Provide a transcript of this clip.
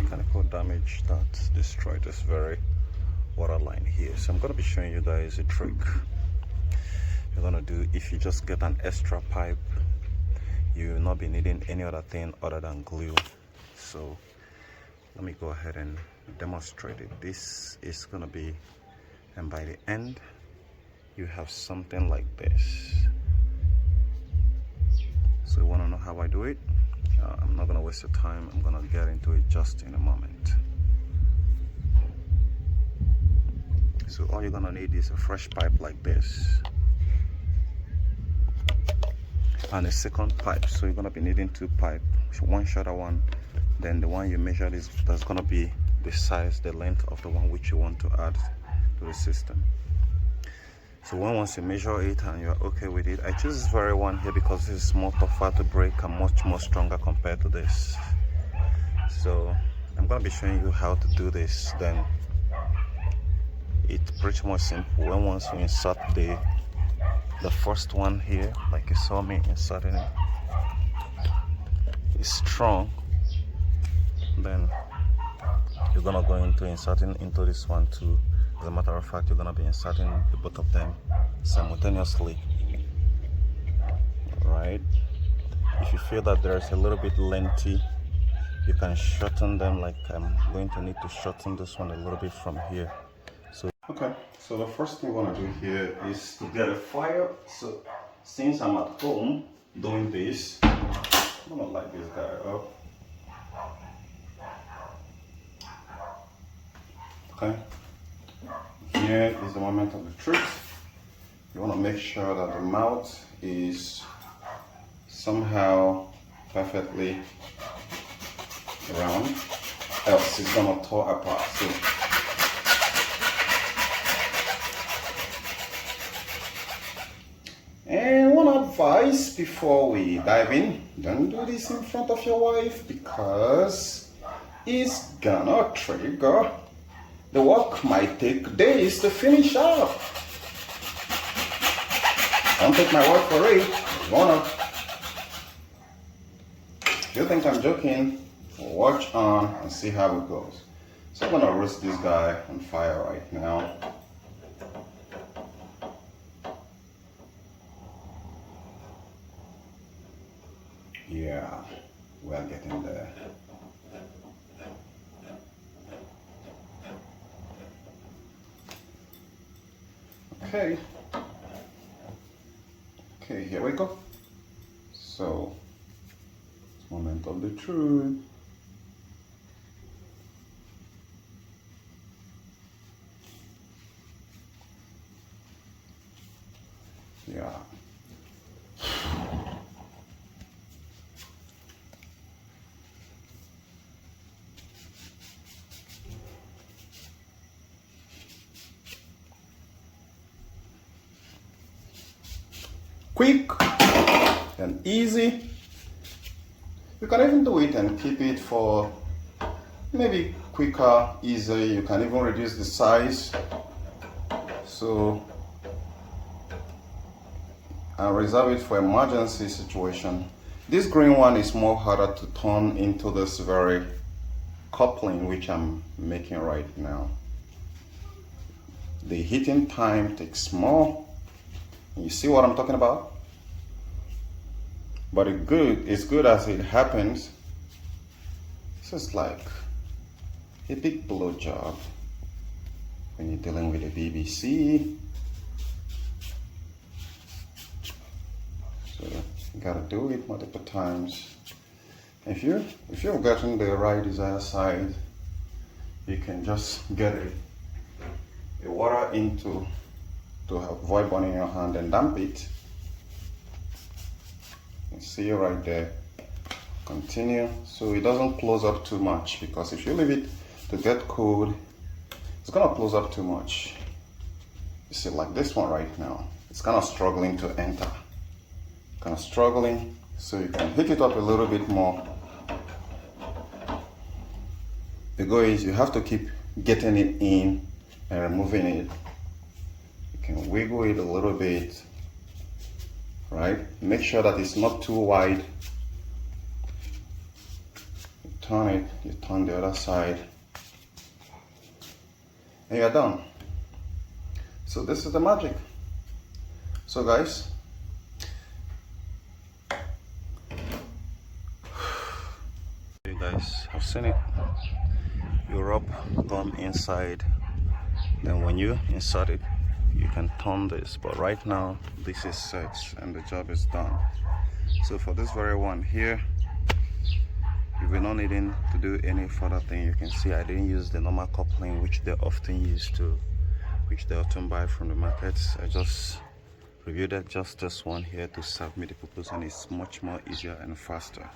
mechanical damage that destroyed this very water line here. So I'm going to be showing you guys a trick you're going to do. If you just get an extra pipe, you will not be needing any other thing other than glue. So let me go ahead and demonstrate it. This is going to be, and by the end you have something like this. So you want to know how I do it? I'm not going to waste your time. I'm going to get into it just in a moment. So all you're going to need is a fresh pipe like this and a second pipe. So you're going to be needing two pipes, one shorter one, then the one you measured is that's going to be the size, the length of the one which you want to add to the system. So once you measure it and you're okay with it, I choose this very one here because this is more tougher to break and much more stronger compared to this. So I'm going to be showing you how to do this. Then it's pretty much simple. Once you insert the first one here, like you saw me inserting it, it's strong. Then you're going to go into inserting into this one too. As a matter of fact, you're going to be inserting the both of them simultaneously. Alright, if you feel that there's a little bit lengthy, you can shorten them. Like I'm going to need to shorten this one a little bit from here. So okay, so the first thing we want to do here is to get a fire. So since I'm at home doing this, I'm going to light this guy up. Okay, here is the moment of the truth. You want to make sure that the mouth is somehow perfectly round, else it's gonna tear apart. So and one advice before we dive in: don't do this in front of your wife because it's gonna trigger. The work might take days to finish up. Don't take my word for it. If you think I'm joking, watch on and see how it goes. So I'm gonna roast this guy on fire right now. Yeah, we're getting there. Okay, here we go. So, moment of the truth. Yeah. Quick and easy. You can even do it and keep it for maybe quicker, easier. You can even reduce the size. So I'll reserve it for emergency situation. This green one is more harder to turn into this very coupling which I'm making right now. The heating time takes more. You see what I'm talking about? But it's good as it happens. It's just like a big blow job when you're dealing with the BBC. So you gotta do it multiple times. If you've gotten the right desired size, you can just get a water into to avoid burning your hand and damp it. You see right there. Continue so it doesn't close up too much, because if you leave it to get cold, it's gonna close up too much. You see, like this one right now, it's kind of struggling to enter. Kind of struggling, so you can heat it up a little bit more. The goal is you have to keep getting it in and removing it. You can wiggle it a little bit, right? Make sure that it's not too wide. turn it, you turn the other side, and you're done. So this is the magic. So guys, you guys have seen it. You rub gum inside, then when you insert it, you can turn this, but right now this is set and the job is done. So for this very one here, if you're not needing to do any further thing, you can see I didn't use the normal coupling which they often buy from the markets. I just reviewed just this one here to serve me the purpose, and it's much more easier and faster.